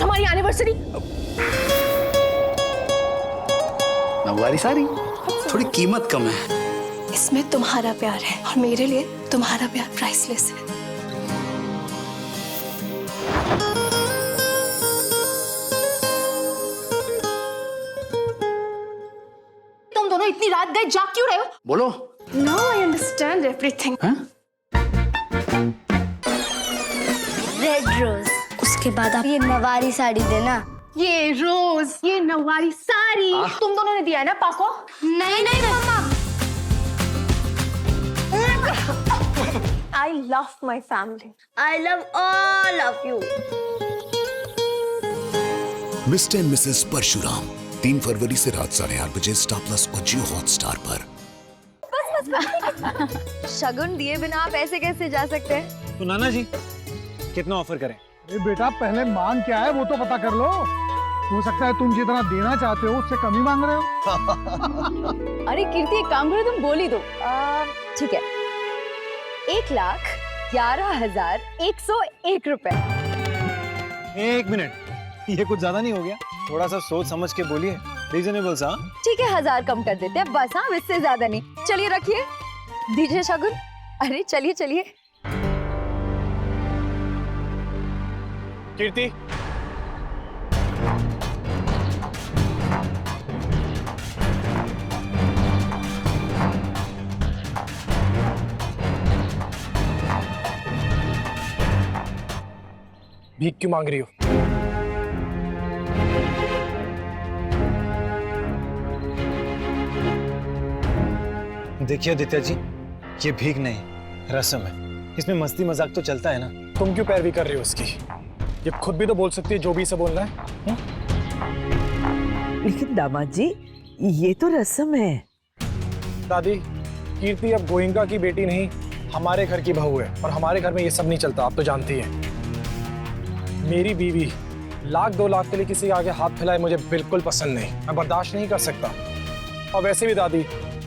आज हमारी एनिवर्सरी। नववारी साड़ी थोड़ी कीमत कम है। इसमें तुम्हारा प्यार है और मेरे लिए तुम्हारा प्यार प्राइसलेस है। तुम दोनों इतनी रात गए जाग क्यों रहे हो? बोलो। Now I understand everything. Red rose, उसके बाद आप ये नवारी साड़ी देना। ये रोज, ये नवारी साड़ी तुम दोनों ने दिया है ना पाको? नहीं नहीं मम्मा। I love my family. I love all of you. Mister and missus Parshuram 3 फरवरी से रात 8:30 बजे स्टार प्लस और जियो हॉटस्टार पर। शगुन दिए बिना आप ऐसे कैसे जा सकते हैं? तो नाना जी कितना ऑफर करें? बेटा पहले मांग क्या है वो तो पता कर लो। हो सकता है तुम जितना देना चाहते हो उससे कम ही मांग रहे हो। अरे कीर्ति एक काम करो, तुम बोल ही दो। ठीक है, 1,11,101 रुपए। 1 मिनट, ये कुछ ज्यादा नहीं हो गया? थोड़ा सा सोच समझ के बोलिए, रीजनेबल सा। ठीक है, 1,000 कम कर देते हैं बस। हाँ, इससे ज्यादा नहीं। चलिए रखिए, दीजिए शगुन। अरे चलिए चलिए। कीर्ति, भीख क्यों मांग रही हो? देखिए आदित्य जी, ये भीख नहीं रस्म है। इसमें मस्ती मजाक तो चलता है ना। तुम क्यों पैरवी कर रही हो उसकी? ये खुद भी तो बोल सकती है जो भी से बोलना है। लेकिन दामाद जी, ये तो रस्म है। दादी, कीर्ति अब गोइंका की बेटी नहीं, हमारे घर की बहू है और हमारे घर में ये सब नहीं चलता, आप तो जानती हैं। मेरी बीवी 1,00,000-2 लाख के लिए किसी के आगे हाथ फैलाए मुझे बिल्कुल पसंद नहीं, मैं बर्दाश्त नहीं कर सकता। और वैसे भी दादी,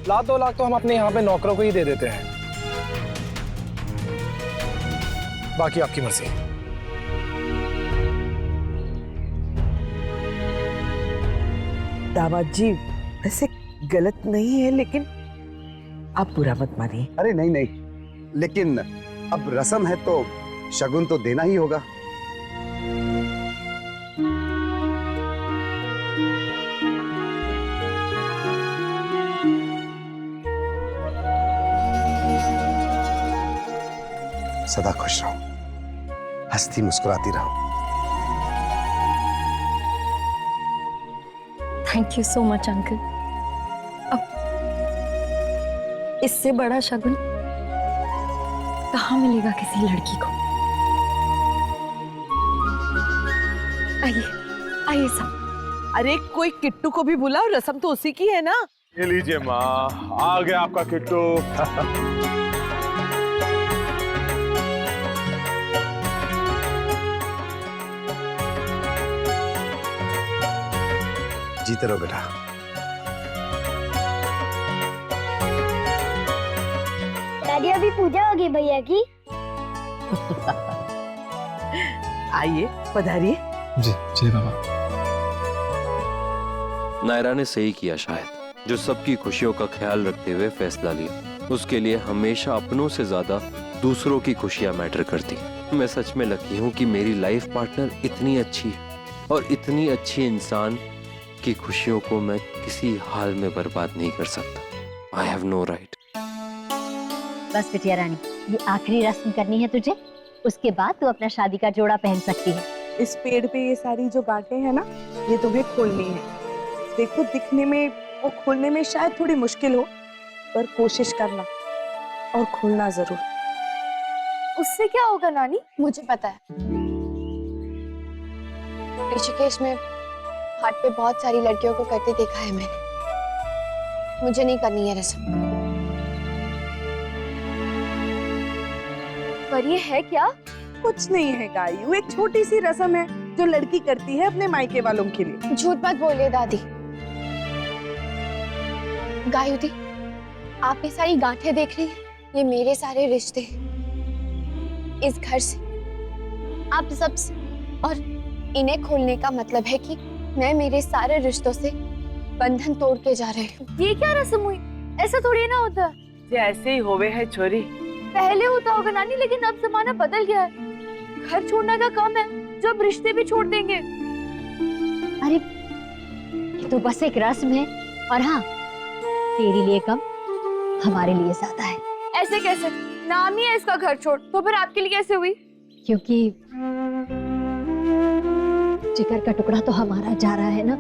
1,00,000-2 लाख तो हम अपने यहाँ पे नौकरों को ही दे देते हैं। बाकी आपकी मर्जी। दामाद जी ऐसे गलत नहीं है, लेकिन आप बुरा मत मानिए। अरे नहीं नहीं, लेकिन अब रस्म है तो शगुन तो देना ही होगा। सदा खुश रहो, हंसती मुस्कुराती रहो। Thank you so much uncle. अब इससे बड़ा शगुन कहाँ मिलेगा किसी लड़की को? आइए आइए सब। अरे कोई किट्टू को भी बुलाओ, रस्म तो उसी की है ना। ये लीजिए माँ, आ गया आपका किट्टू। जीते रहो बेटा। दादी अभी पूजा होगी भैया की। आइए पधारिए। जी जी बाबा। नायरा ने सही किया शायद, जो सबकी खुशियों का ख्याल रखते हुए फैसला लिया। उसके लिए हमेशा अपनों से ज्यादा दूसरों की खुशियां मैटर करती। मैं सच में लकी हूँ कि मेरी लाइफ पार्टनर इतनी अच्छी है और इतनी अच्छी इंसान की खुशियों को मैं किसी हाल में बर्बाद नहीं कर सकता। I have no right. बस बिटिया रानी, ये आखिरी रस्म करनी है तुझे, उसके बाद तू अपना शादी का जोड़ा पहन सकती है। इस पेड़ पे ये सारी जो गांठें हैं ना, ये तुम्हें खोलनी है। देखो दिखने में और खोलने में शायद थोड़ी मुश्किल हो, पर कोशिश करना और खोलना जरूर। उससे क्या होगा नानी? मुझे पता है, ऋषिकेश में हाट पे बहुत सारी लड़कियों को करते देखा है मैंने। मुझे नहीं करनी है रस्म। पर ये है क्या? कुछ नहीं है गायू, एक छोटी सी रस्म है जो लड़की करती है अपने मायके वालों के लिए। झूठ मत बोलिए दादी। गायू दी, आप ये सारी गांठें देख रही हैं? ये मेरे सारे रिश्ते इस घर से, आप सबसे और इन्हें खोलने का मतलब है कि मैं मेरे सारे रिश्तों से बंधन तोड़ के जा रही हूँ। ये क्या रस्म हुई? ऐसा थोड़ी ना होता। ऐसे ही होवे है छोरी। पहले होता होगा नानी, लेकिन अब जमाना बदल गया है। घर छोड़ने का कम है जो अब रिश्ते भी छोड़ देंगे। अरे ये तो बस एक रस्म है, और हाँ, तेरे लिए कम, हमारे लिए ज्यादा है। ऐसे कैसे? नाम ही है इसका घर छोड़, तो फिर आपके लिए कैसे हुई? क्योंकि जिगर का टुकड़ा तो हमारा जा रहा है ना।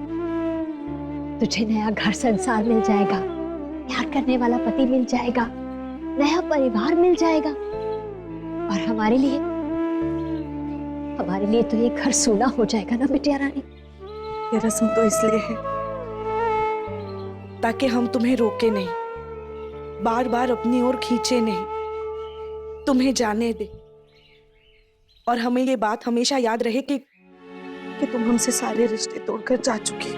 तुझे नया घर संसार मिल जाएगा, प्यार करने वाला पति मिल जाएगा, नया परिवार मिल जाएगा, और हमारे लिए तो ये घर सूना हो जाएगा ना बिटिया रानी। ये रस्म तो इसलिए है ताकि हम तुम्हें रोके नहीं, बार बार अपनी ओर खींचे नहीं, तुम्हें जाने दे, और हमें ये बात हमेशा याद रहे कि तुम हमसे सारे रिश्ते तोड़कर जा चुकी।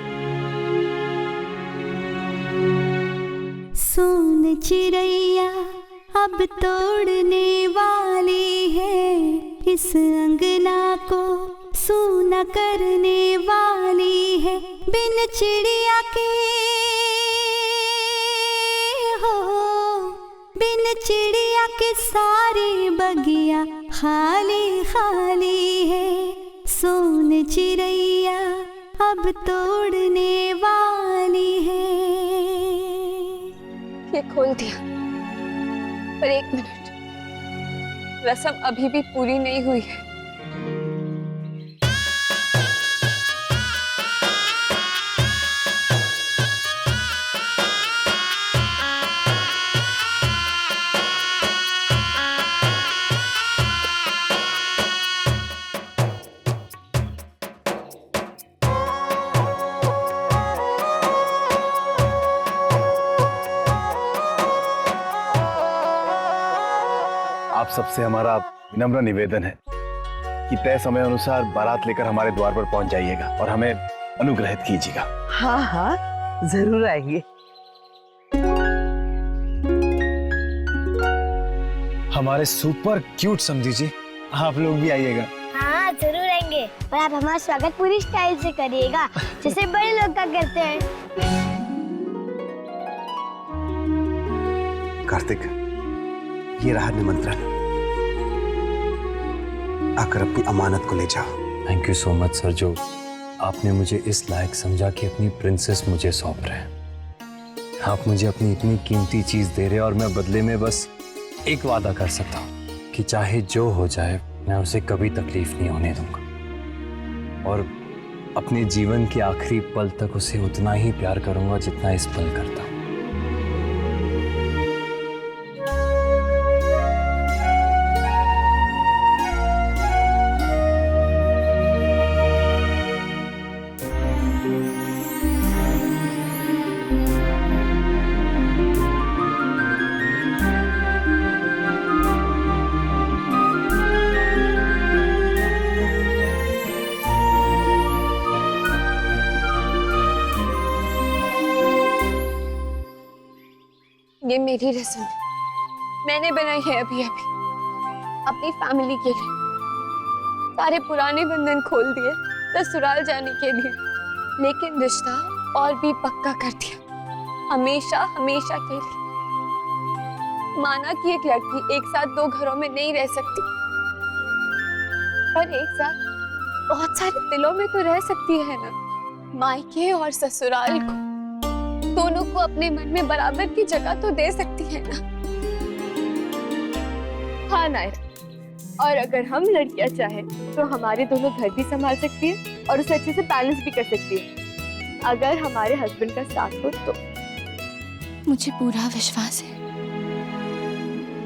सोन चिड़ैया अब तोड़ने वाली है, इस अंगना को सूना करने वाली है। बिन चिड़िया के हो, बिन चिड़िया के सारी बगिया खाली खाली है। सोन चिड़ैया अब तोड़ने वाली है। ये खोल दिया, पर एक मिनट, रस्म अभी भी पूरी नहीं हुई है। आप सबसे हमारा विनम्र निवेदन है कि तय समय अनुसार बारात लेकर हमारे द्वार पर पहुंच जाइएगा और हमें अनुग्रहित कीजिएगा। हाँ हाँ, जरूर आएंगे। हमारे सुपर क्यूट समझी जी, आप लोग भी आइएगा। हाँ जरूर आएंगे, और आप हमारा स्वागत पूरी स्टाइल से करिएगा, जैसे बड़े लोग का करते हैं। कार्तिक, ये रहा निमंत्रण, आकर अपनी अमानत को ले जाओ। Thank you so much sir, जो आपने मुझे इस लायक समझा कि अपनी प्रिंसेस मुझे सौंप रहे हैं। आप मुझे अपनी इतनी कीमती चीज दे रहे हैं, और मैं बदले में बस एक वादा कर सकता हूँ कि चाहे जो हो जाए मैं उसे कभी तकलीफ नहीं होने दूंगा, और अपने जीवन के आखिरी पल तक उसे उतना ही प्यार करूंगा जितना इस पल करता हूँ। ये मेरी रस्म है, मैंने बनाई है अभी अभी अपनी फैमिली के लिए। सारे पुराने बंधन खोल दिए ससुराल जाने के लिए, लेकिन रिश्ता और भी पक्का कर दिया, हमेशा हमेशा के लिए। माना कि एक लड़की एक साथ दो घरों में नहीं रह सकती, पर एक साथ बहुत सारे दिलों में तो रह सकती है ना। मायके और ससुराल को दोनों को अपने मन में बराबर की जगह तो दे सकती है ना। हाँ नायरा, और अगर हम लड़कियां चाहें तो हमारे दोनों घर भी संभाल सकती है और उसे अच्छे से बैलेंस भी कर सकती है, अगर हमारे हस्बैंड का साथ हो तो। मुझे पूरा विश्वास है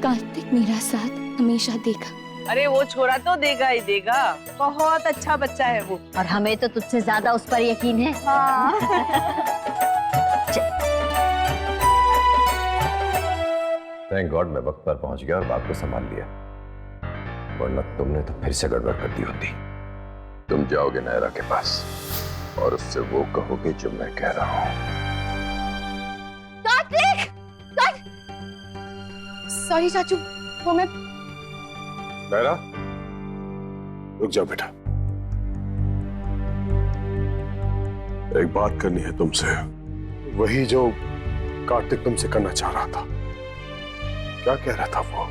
कार्तिक मेरा साथ हमेशा देगा। अरे वो छोरा तो देगा ही देगा, बहुत अच्छा बच्चा है वो। और हमें तो तुझसे ज्यादा उस पर यकीन है। हाँ। थैंक गॉड मैं वक्त पर पहुंच गया और बात को संभाल लिया, वरना तुमने तो फिर से गड़बड़ कर दी होती। तुम जाओगे नायरा के पास और उससे वो कहोगे जो मैं कह रहा हूं। कार्तिक! सॉरी चाचू, वो मैं। नायरा, रुक जाओ बेटा। एक बात करनी है तुमसे, वही जो कार्तिक तुमसे करना चाह रहा था। क्या कह रहा था वो?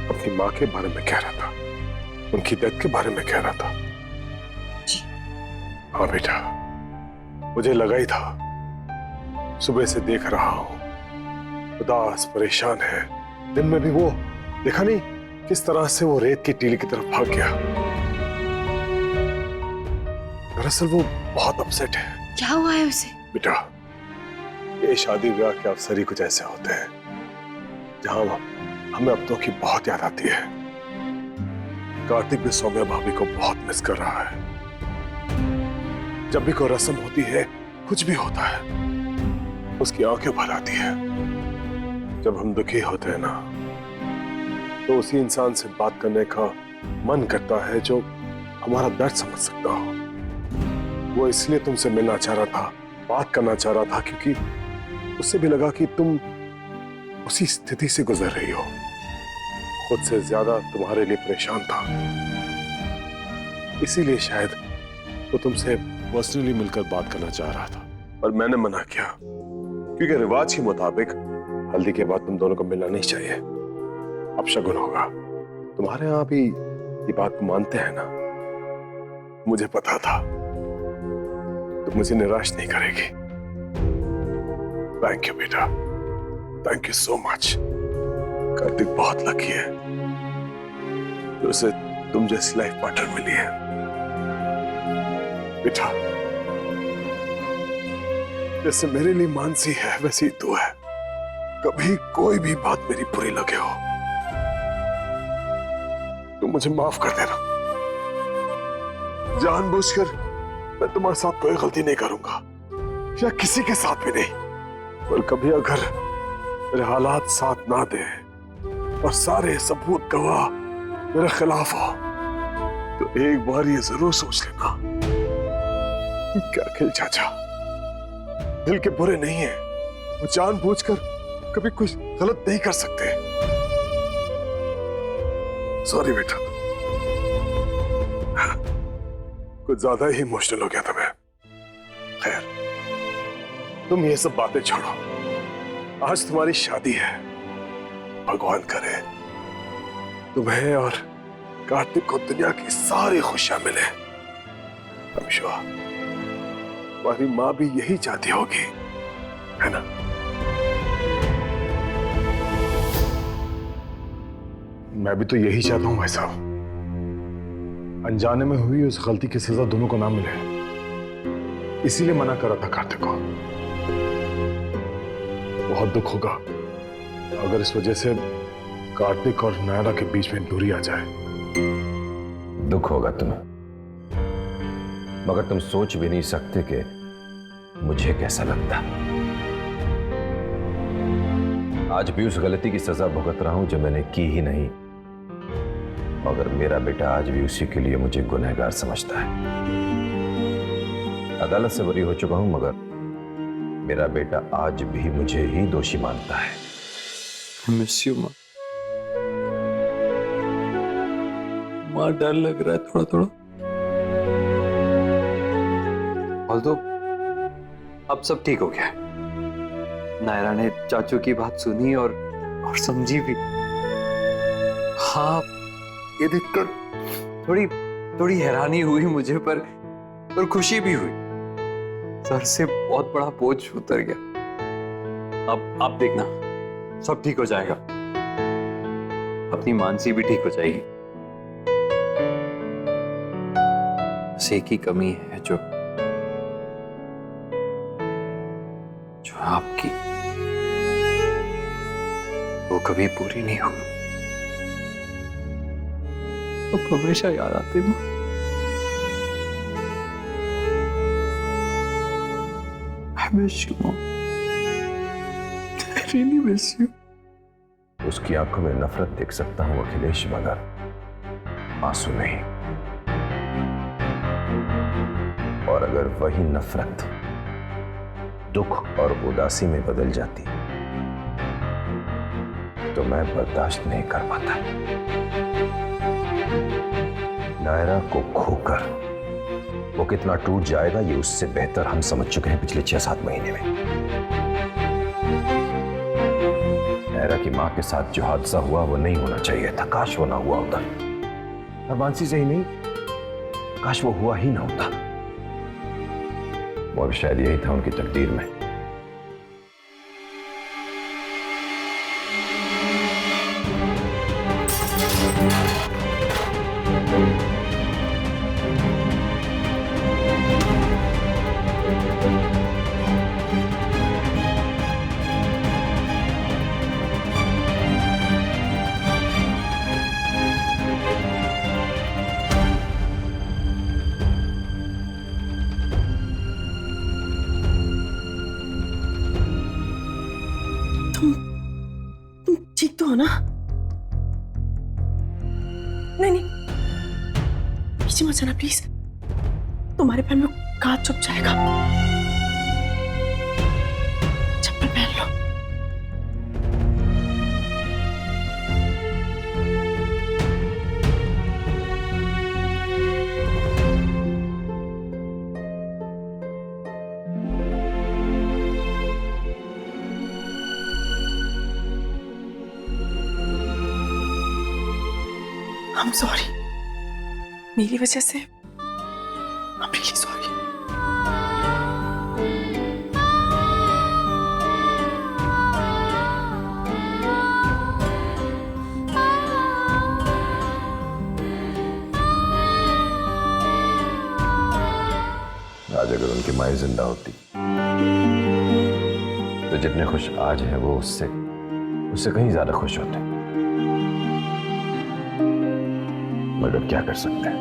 अपनी माँ के बारे में कह रहा था, उनकी डेथ के बारे में कह रहा था। हाँ बेटा, मुझे लगा ही था, सुबह से देख रहा हूं, उदास परेशान है। दिन में भी वो देखा नहीं किस तरह से वो रेत की टीली की तरफ भाग गया। दरअसल वो बहुत अपसेट है। क्या हुआ है उसे? बेटा, ये शादी ब्याह के अवसर ही कुछ ऐसे होते हैं जहां हमें अपनों की बहुत याद आती है। कार्तिक भी सौम्या भाभी को बहुत मिस कर रहा है। जब भी कोई रस्म होती है, कुछ भी होता है, उसकी आंखें भर आती है। जब हम दुखी होते हैं ना, तो उसी इंसान से बात करने का मन करता है जो हमारा दर्द समझ सकता हो। वो इसलिए तुमसे मिलना चाह रहा था, बात करना चाह रहा था, क्योंकि उससे भी लगा कि तुम उसी स्थिति से गुजर रही हो। खुद से ज्यादा तुम्हारे लिए परेशान था, इसीलिए शायद वो तुमसे पर्सनली मिलकर बात करना चाह रहा था। पर मैंने मना किया, क्योंकि रिवाज के मुताबिक हल्दी के बाद तुम दोनों को मिलना नहीं चाहिए। अब शगुन होगा। तुम्हारे यहां भी ये बात मानते हैं ना? मुझे पता था तुम मुझे निराश नहीं करेगी। थैंक यू बेटा, thank you so much. Kartik बहुत लकी है जो उसे तुम जैसी लाइफ पार्टनर मिली है। बेटा, जैसे मेरे लिए मानसी है, वैसे ही तू है। कभी कोई भी बात मेरी बुरी लगे हो, तुम मुझे माफ कर देना। जानबूझकर मैं तुम्हारे साथ कोई गलती नहीं करूंगा, या किसी के साथ भी नहीं। पर कभी अगर मेरे हालात साथ ना दे और सारे सबूत गवाह मेरे खिलाफ हो, तो एक बार ये जरूर सोच लेना कि अखिल चाचा दिल के बुरे नहीं है। वो जानबूझकर कभी कुछ गलत नहीं कर सकते। सॉरी बेटा, कुछ ज्यादा ही इमोशनल हो गया था मैं। खैर, तुम ये सब बातें छोड़ो। आज तुम्हारी शादी है, भगवान करे तुम्हें और कार्तिक को दुनिया की सारी खुशियां मिले। I'm sure तुम्हारी माँ भी यही चाहती होगी, है ना? मैं भी तो यही चाहता हूं भाई साहब। अनजाने में हुई उस गलती की सजा दोनों को ना मिले, इसीलिए मना कर रहा था कार्तिक को। बहुत दुख होगा अगर इस वजह से कार्तिक और नायरा के बीच में दूरी आ जाए। दुख होगा तुम्हें, मगर तुम सोच भी नहीं सकते कि मुझे कैसा लगता। आज भी उस गलती की सजा भुगत रहा हूं जो मैंने की ही नहीं, मगर मेरा बेटा आज भी उसी के लिए मुझे गुनहगार समझता है। अदालत से बरी हो चुका हूं, मगर मेरा बेटा आज भी मुझे ही दोषी मानता है। मिस यू माँ। माँ, डर लग रहा है थोड़ा थोड़ा। ऑल्दो अब सब ठीक हो गया। नायरा ने चाचू की बात सुनी और समझी भी। हाँ, ये देखकर थोड़ी हैरानी हुई मुझे, पर खुशी भी हुई। सर से बहुत बड़ा बोझ उतर गया। अब आप देखना, सब ठीक हो जाएगा। अपनी मानसी भी ठीक हो जाएगी। बस एक ही कमी है जो आपकी, वो कभी पूरी नहीं होगी। अब हमेशा याद आते हैं। I miss you, Mom. I really miss you. उसकी आंखों में नफरत देख सकता हूं अखिलेश, मगर आंसू नहीं। और अगर वही नफरत दुख और उदासी में बदल जाती तो मैं बर्दाश्त नहीं कर पाता। नायरा को खोकर वो कितना टूट जाएगा ये उससे बेहतर हम समझ चुके हैं पिछले 6-7 महीने में। नायरा की मां के साथ जो हादसा हुआ वो नहीं होना चाहिए था, काश वो ना हुआ होता। और मानसी से ही नहीं, काश वो हुआ ही ना होता। और शायद यही था उनकी तकदीर में। ठीक तो हो ना? नहीं नहीं, पीछे मत जाना प्लीज, तुम्हारे पैर में कांच चुभ जाएगा। चप्पल पहन लो। I'm sorry. मेरी वजह से I'm really sorry. आज अगर उनकी माँ जिंदा होती तो जितने खुश आज हैं वो उससे कहीं ज्यादा खुश होते। मगर क्या कर सकते हैं,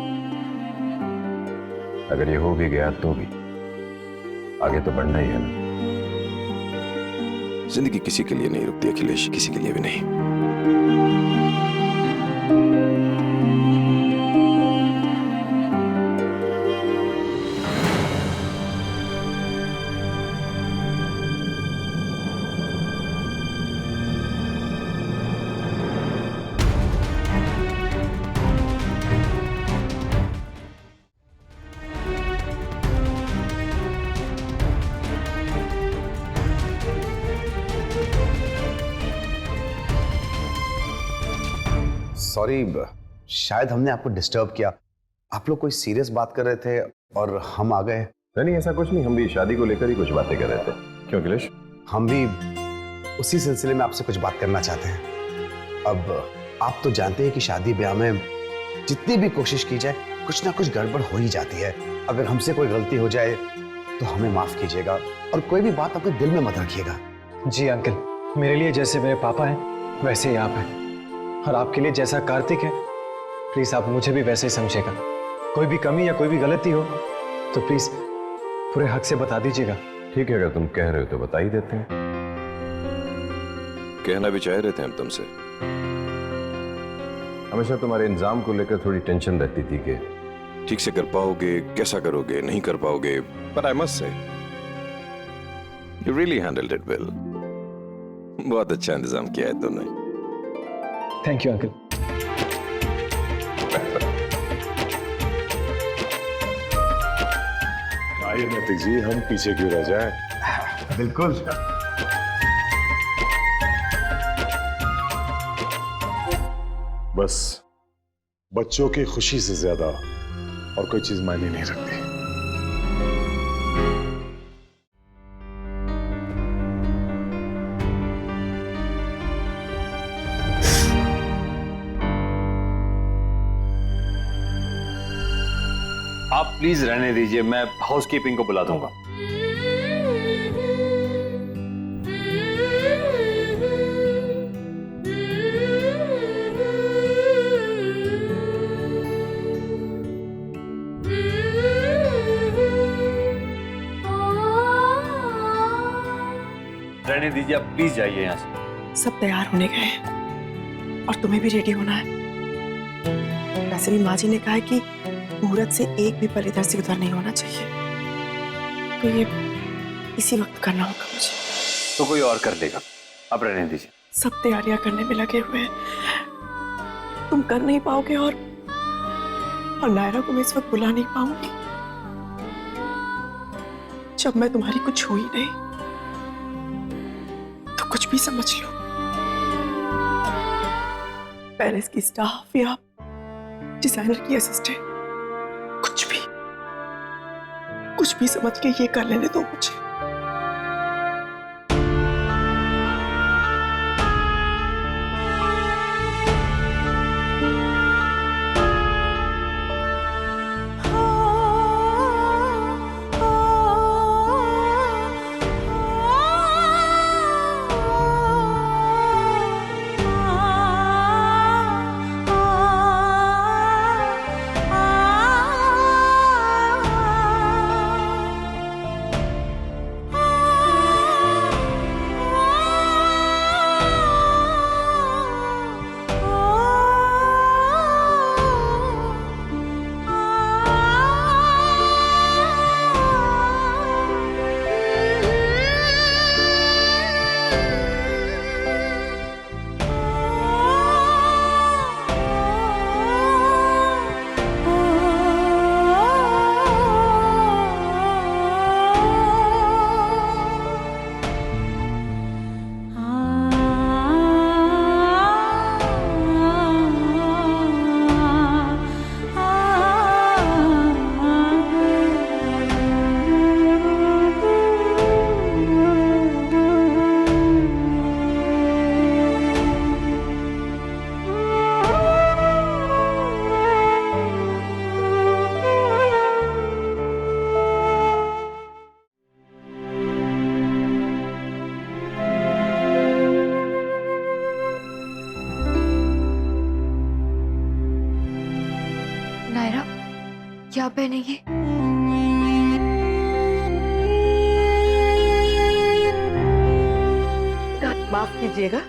अगर ये हो भी गया तो भी आगे तो बढ़ना ही है ना। जिंदगी किसी के लिए नहीं रुकती अखिलेश, किसी के लिए भी नहीं। सॉरी, शायद हमने आपको डिस्टर्ब किया। आप लोग कोई सीरियस बात कर रहे थे और हम आ गए। नहीं ऐसा कुछ नहीं, हम भी शादी को लेकर ही कुछ बातें कर रहे थे। क्यों अखिलेश? हम भी उसी सिलसिले में आपसे कुछ बात करना चाहते हैं। अब आप तो जानते हैं कि शादी ब्याह में जितनी भी कोशिश की जाए कुछ ना कुछ गड़बड़ हो ही जाती है। अगर हमसे कोई गलती हो जाए तो हमें माफ कीजिएगा और कोई भी बात अपने दिल में मत रखिएगा। जी अंकल, मेरे लिए जैसे मेरे पापा हैं वैसे ही आप हैं, और आपके लिए जैसा कार्तिक है प्लीज आप मुझे भी वैसे ही समझेगा। कोई भी कमी या कोई भी गलती हो तो प्लीज पूरे हक से बता दीजिएगा। ठीक है, अगर तुम कह रहे हो तो बता ही देते हैं। कहना भी चाह रहे थे हम तुमसे। हमेशा तुम्हारे इंतजाम को लेकर थोड़ी टेंशन रहती थी कि ठीक से कर पाओगे, कैसा करोगे, नहीं कर पाओगे। But I must say you really handled it well. बहुत अच्छा इंतजाम किया है तुमने। Thank you uncle. आइए नैतिक जी, हम पीछे क्यों रह जाएं? बिल्कुल। बस बच्चों की खुशी से ज्यादा और कोई चीज मायने नहीं रखती। आप प्लीज रहने दीजिए, मैं हाउसकीपिंग को बुला दूंगा। रहने दीजिए, आप प्लीज जाइए यहाँ से। सब तैयार होने गए हैं और तुम्हें भी रेडी होना है। वैसे भी माँ जी ने कहा है कि मुहूर्त से एक भी पल इधर से उधर नहीं होना चाहिए, तो ये इसी वक्त करना होगा मुझे। तो कोई और कर देगा, अब रहने दीजिए। सब तैयारियां करने में लगे हुए हैं, तुम कर नहीं पाओगे और नायरा को मैं इस वक्त बुला नहीं पाऊंगी। जब मैं तुम्हारी कुछ हुई नहीं तो कुछ भी समझ लो, पैलेस की स्टाफ या डिजाइनर की असिस्टेंट, कुछ भी समझ के ये कर लेने दो मुझे। नायरा, क्या पहनेगी? माफ कीजिएगा,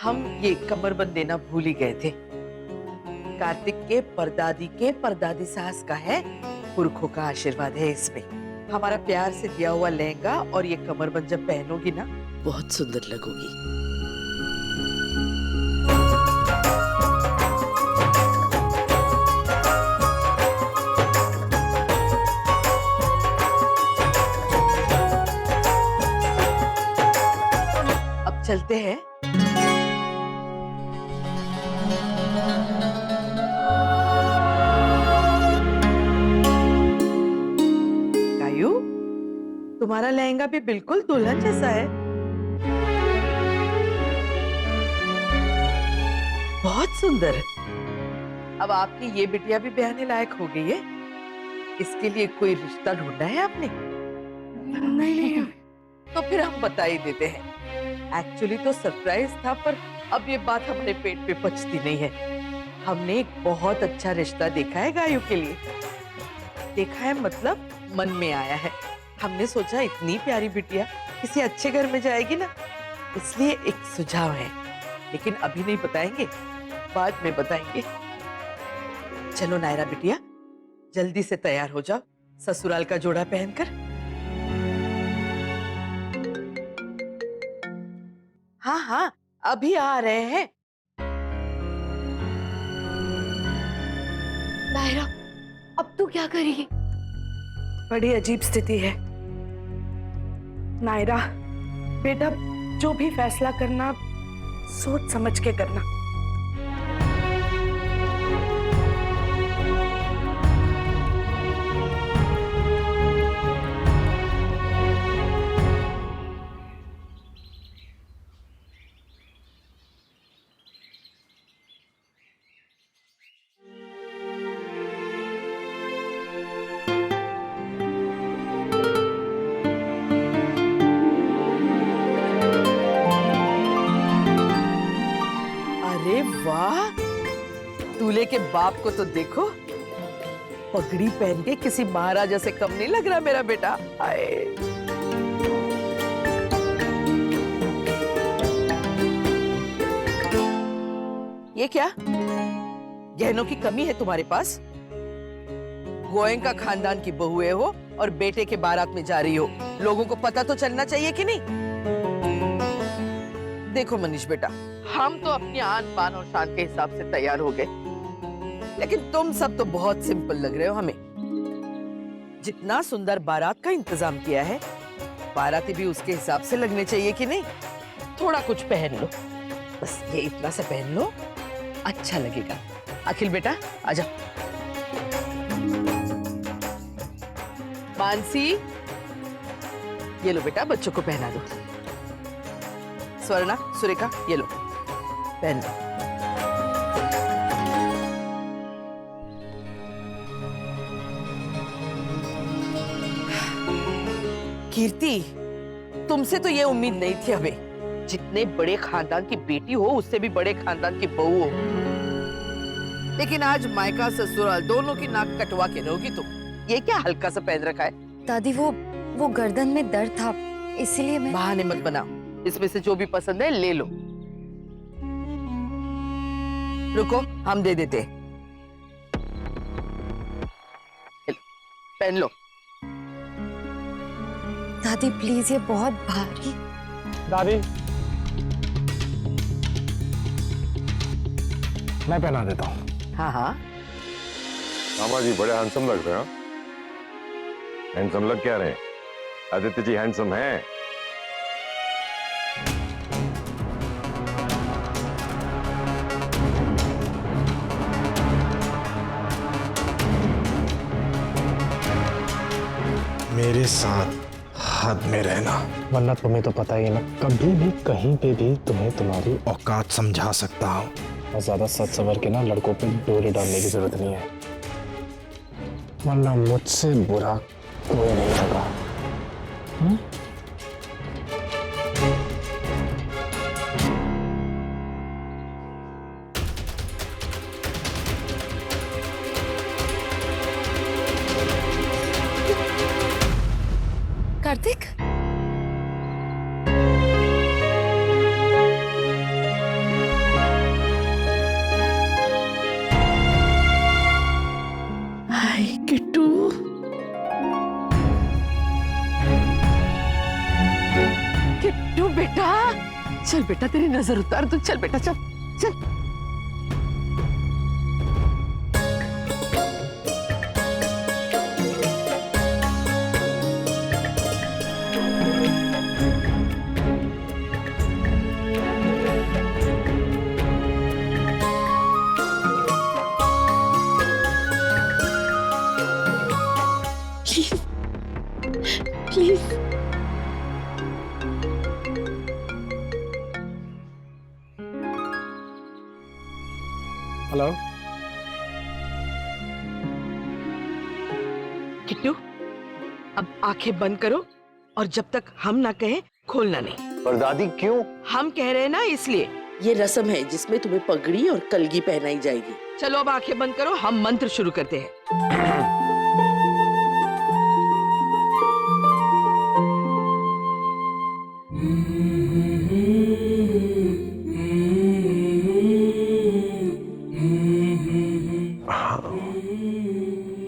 हम ये कमरबंद देना भूल ही गए थे। कार्तिक के परदादी सास का है, पुरखों का आशीर्वाद है इसमें। हमारा प्यार से दिया हुआ लहंगा और ये कमरबंद जब पहनोगी ना, बहुत सुंदर लगोगी। अब चलते हैं। कायू, तुम्हारा लहंगा भी बिल्कुल दुल्हन जैसा है, बहुत सुंदर। अब आपकी ये बिटिया भी ब्याहने लायक हो गई है। इसके लिए कोई रिश्ता ढूंढा है आपने? नहीं। तो फिर हम बता ही देते हैं। एक्चुअली तो सरप्राइज था, पर अब ये बात हमारे पेट पे पचती नहीं है। हमने एक बहुत अच्छा रिश्ता देखा है गायू के लिए। देखा है मतलब मन में आया है। हमने सोचा इतनी प्यारी बिटिया किसी अच्छे घर में जाएगी ना, इसलिए एक सुझाव है, लेकिन अभी नहीं बताएंगे, बाद में बताएंगे। चलो नायरा बिटिया, जल्दी से तैयार हो जाओ ससुराल का जोड़ा पहनकर। हाँ हाँ, अभी आ रहे हैं। नायरा, अब तू क्या करेगी? बड़ी अजीब स्थिति है नायरा। बेटा, जो भी फैसला करना सोच समझ के करना। वाह, दूल्हे के बाप को तो देखो, पगड़ी पहन के किसी महाराजा से कम नहीं लग रहा मेरा बेटा। आए। ये क्या गहनों की कमी है तुम्हारे पास? गोयनका खानदान की बहुए हो और बेटे के बारात में जा रही हो, लोगों को पता तो चलना चाहिए कि नहीं? देखो मनीष बेटा, हम तो अपनी आन बान और शान के हिसाब से तैयार हो गए, लेकिन तुम सब तो बहुत सिंपल लग रहे हो हमें। जितना सुंदर बारात का इंतजाम किया है, बाराती भी उसके हिसाब से लगने चाहिए कि नहीं? थोड़ा कुछ पहन लो, बस ये इतना सा पहन लो, अच्छा लगेगा। अखिल बेटा आजा। मानसी, ये लो बेटा, बच्चों को पहना दो। स्वर्णा, सुरेखा, ये लो पहन लो। कीर्ति, तुमसे तो ये उम्मीद नहीं थी हमें। जितने बड़े खानदान की बेटी हो, उससे भी बड़े खानदान की बहू हो, लेकिन आज मायका ससुराल दोनों की नाक कटवा के रहोगी तुम। ये क्या हल्का सा पहन रखा है? दादी वो गर्दन में दर्द था, इसलिए मैं। बहाने मत बनाओ, इसमें से जो भी पसंद है ले लो। रुको, हम दे देते हैं। पहन लो। दादी प्लीज, ये बहुत भारी। दादी मैं पहना देता हूँ। हाँ हाँ, मामा जी बड़े हैंडसम लग रहे हो। हैंडसम लग क्या रहे हैं? आदित्य जी हैंडसम हैं। मेरे साथ हद में रहना, वरना तुम्हें तो पता ही है, मैं कभी भी कहीं पे भी तुम्हें तुम्हारी औकात समझा सकता हूँ। और ज्यादा सच सवर के ना लड़कों पे डोरी डालने की जरूरत नहीं है, वरना मुझसे बुरा कोई नहीं होगा। कार्तिक, हाय किट्टू। किट्टू बेटा, चल बेटा, तेरी नजर उतार दो। चल बेटा, चल चल। प्लीज हेलो किट्टू, अब आंखें बंद करो और जब तक हम ना कहें खोलना नहीं। पर दादी क्यों? हम कह रहे हैं ना, इसलिए। ये रस्म है जिसमें तुम्हें पगड़ी और कलगी पहनाई जाएगी। चलो अब आंखें बंद करो, हम मंत्र शुरू करते हैं।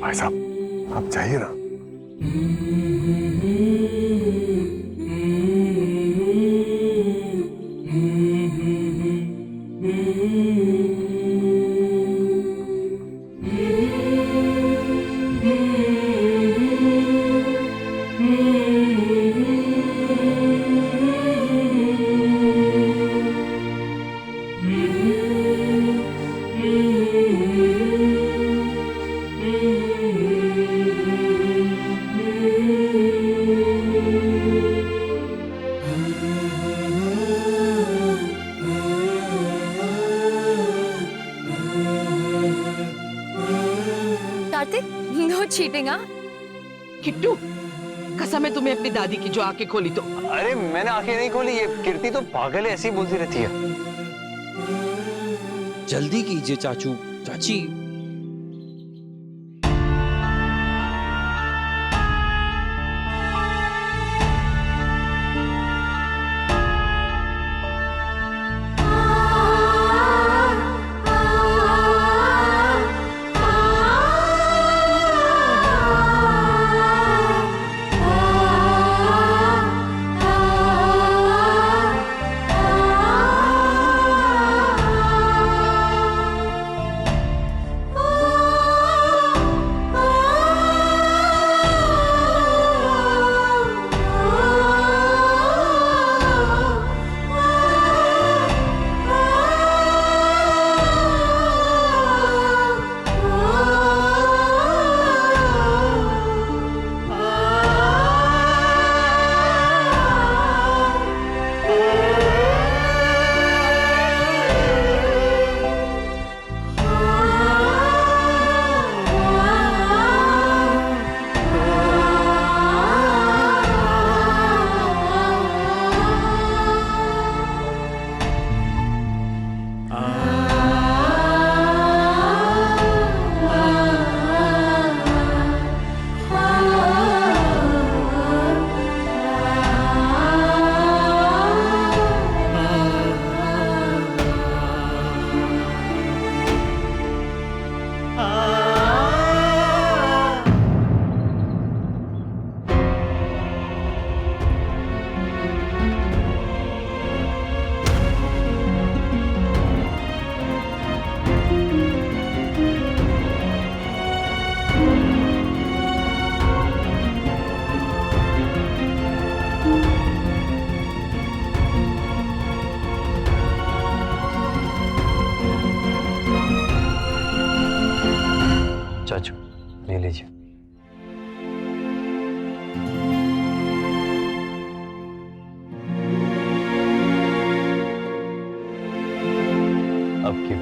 भाई साहब आप जाइए ना। Kartik, no cheating. हाँ किट्टू, कसम है तुम्हें अपनी दादी की जो आंखें खोली तो। अरे मैंने आंखें नहीं खोली, ये कीर्ति तो पागल है, ऐसी बोलती रहती है। जल्दी कीजिए चाचू चाची।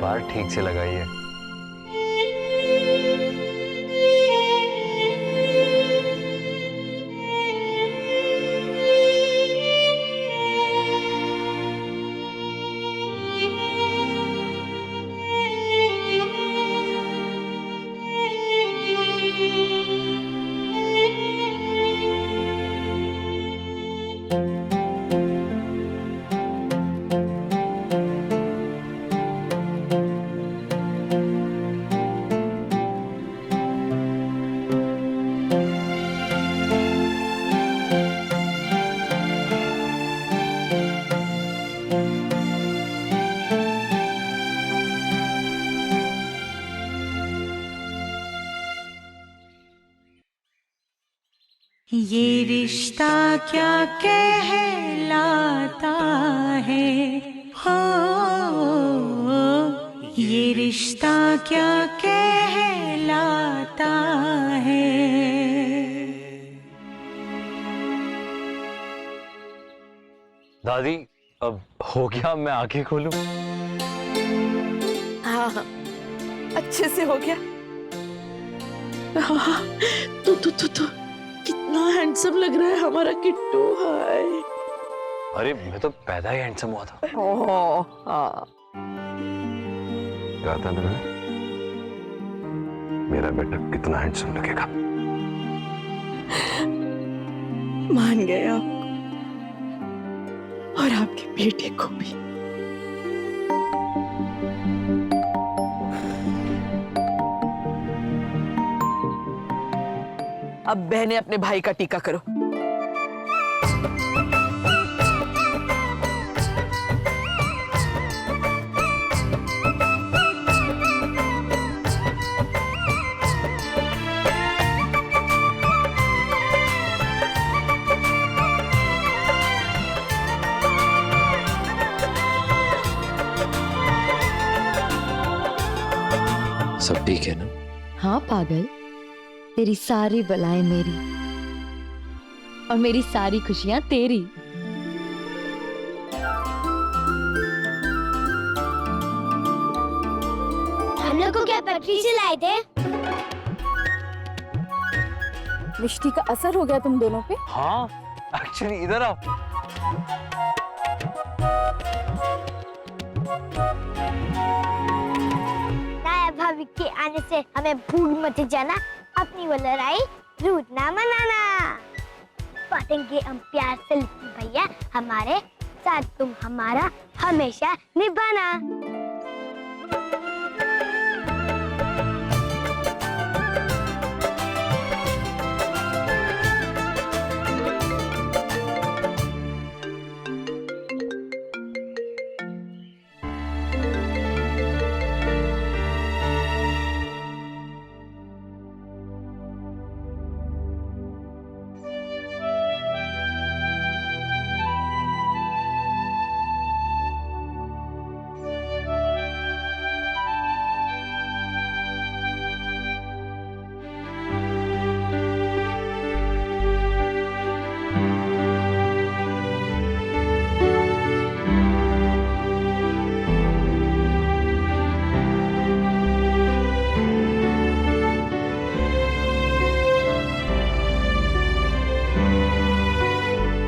बार ठीक से लगाइए। ये रिश्ता क्या कहलाता है, हो ये रिश्ता क्या कहलाता है। दादी अब हो गया, मैं आंखें खोलूं? हाँ हाँ, अच्छे से हो गया। हाँ, तो कितना हैंडसम लग रहा है हमारा किट्टू। हाय, अरे मैं तो पैदा ही हैंडसम हुआ था। हाँ। कहा था ना मैंने, मेरा बेटा कितना हैंडसम लगेगा। मान गए आप, और आपके बेटे को भी। अब बहनें अपने भाई का टीका करो। सब ठीक है ना? हाँ पागल, तेरी सारी बलाएं मेरी और मेरी सारी खुशियां तेरी। हम लोग को क्या पटरी से लाए थे? मिष्टी का असर हो गया तुम दोनों पे? हाँ, एक्चुअली इधर आओ। नाया भाभी के आने से हमें भूल मत जाना, अपनी वो लड़ाई रूठ ना मनाना। बांटेंगे हम प्यार से भैया, हमारे साथ तुम हमारा हमेशा निभाना।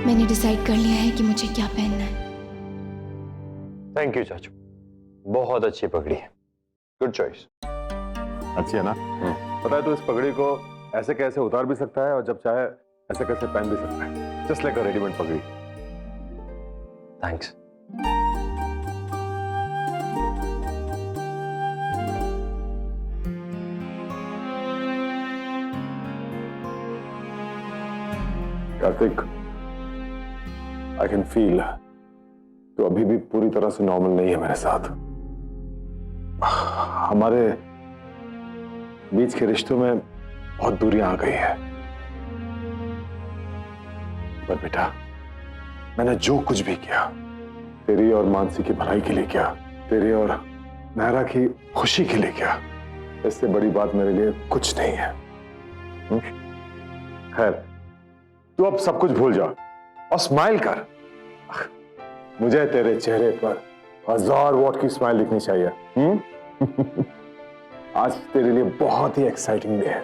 मैंने डिसाइड कर लिया है कि मुझे क्या पहनना है। थैंक यू चाचू, बहुत अच्छी पगड़ी है। Good choice. अच्छी है ना? पता है, तो इस पगड़ी को ऐसे कैसे उतार भी सकता है और जब चाहे ऐसे कैसे पहन भी सकता है, जस्ट लाइक अ रेडीमेड पगड़ी। Thanks. Kartik, I can feel तो अभी भी पूरी तरह से नॉर्मल नहीं है मेरे साथ। हमारे बीच के रिश्तों में बहुत दूरियां आ गई है। पर बेटा, मैंने जो कुछ भी किया तेरी और मानसी की भलाई के लिए किया, तेरी और नायरा की खुशी के लिए किया। इससे बड़ी बात मेरे लिए कुछ नहीं है। खैर, तू अब सब कुछ भूल जा और स्माइल कर। मुझे तेरे चेहरे पर 1000 वॉट की स्माइल दिखनी चाहिए। आज तेरे लिए बहुत ही एक्साइटिंग डे है।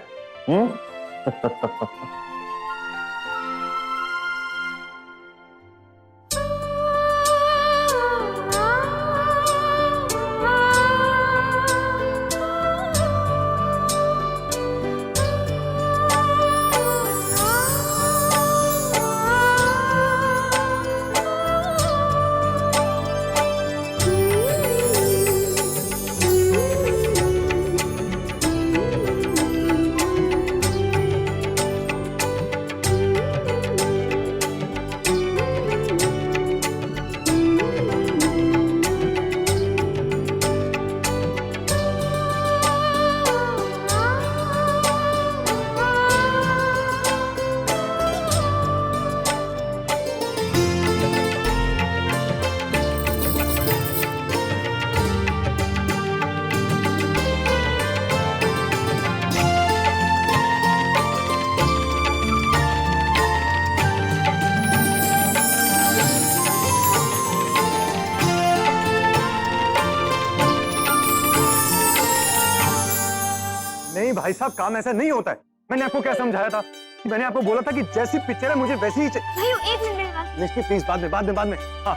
भाई साहब, काम ऐसा नहीं होता है। मैंने आपको क्या समझाया था? मैंने आपको बोला था कि जैसी पिक्चर है मुझे वैसी ही चाहिए। भाई एक मिनट निश्चित, प्लीज बाद में। हाँ,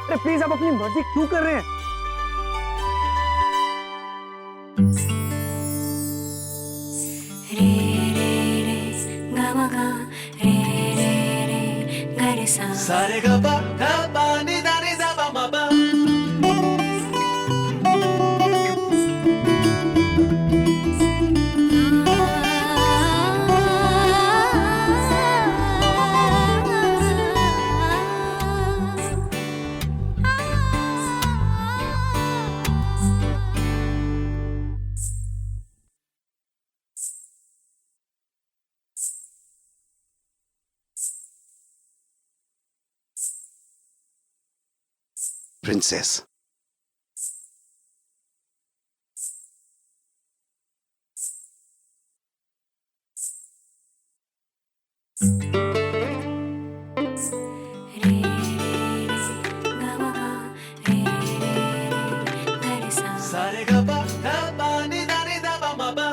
अरे प्लीज, आप अपनी मर्जी क्यों कर रहे हैं? सारे गा पा नि दा नि दा पा मा पा। प्रिंसेस, सारे गा पा नि दा नि दा पा मा पा।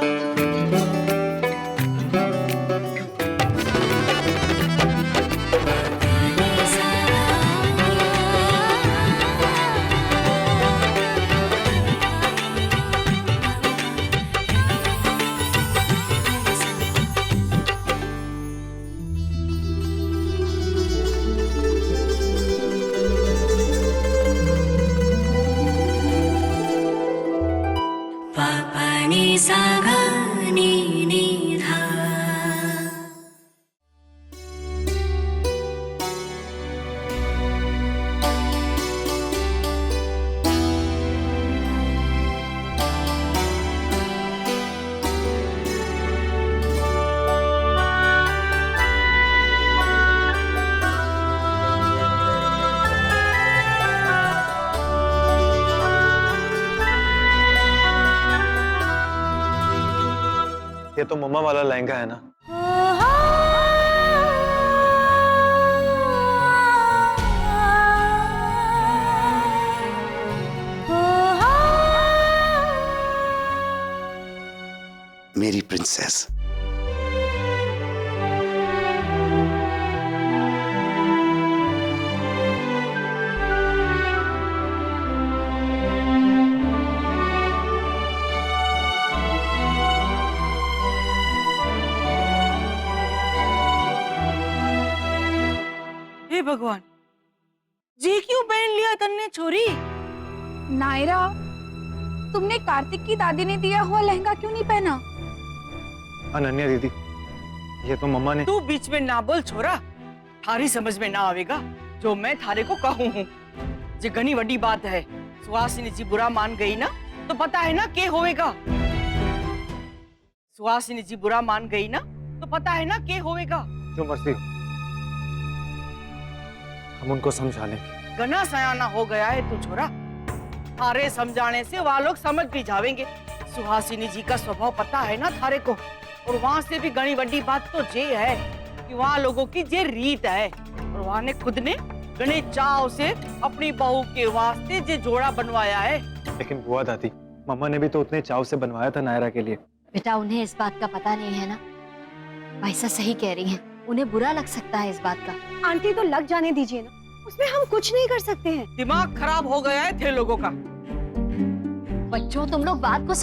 ये तो मम्मा वाला लहंगा है ना? मेरी प्रिंसेस, भगवान, जी क्यों पहन लिया तन्ने छोरी? नायरा, तुमने कार्तिक की दादी ने दिया हुआ लहंगा क्यों नहीं पहना? अनन्या दीदी, ये तो मम्मा ने। तू बीच में ना बोल छोरा, थारी समझ में ना आवेगा जो मैं थारे को कहूँ हूँ। जे घनी बड़ी बात है, सुहासिनी जी बुरा मान गई ना तो पता है ना के होवेगा। सुहासिनी जी बुरा मान गई ना तो पता है ना के होवेगा। जो मर्जी, हम उनको समझा लेंगे। घना सयाना हो गया है तू छोरा, थारे समझाने से वहाँ लोग समझ भी जावेंगे। सुहासिनी जी का स्वभाव पता है ना थारे को, और वहाँ से भी घनी बड़ी बात तो ये है कि वहाँ लोगों की ये रीत है, और वहाँ ने खुद ने गणेश चाव से अपनी बहू के वास्ते जे जोड़ा बनवाया है। लेकिन बुआ दादी, मम्मा ने भी तो उतने चाव से बनवाया था नायरा के लिए। बेटा उन्हें इस बात का पता नहीं है ना। वैसा सही कह रही हैं, उन्हें बुरा लग सकता है इस बात का। आंटी तो लग जाने दीजिए ना, उसमें हम कुछ नहीं कर सकते हैं। दिमाग खराब हो गया है थे लोगों का। बच्चों तुम लोग बात को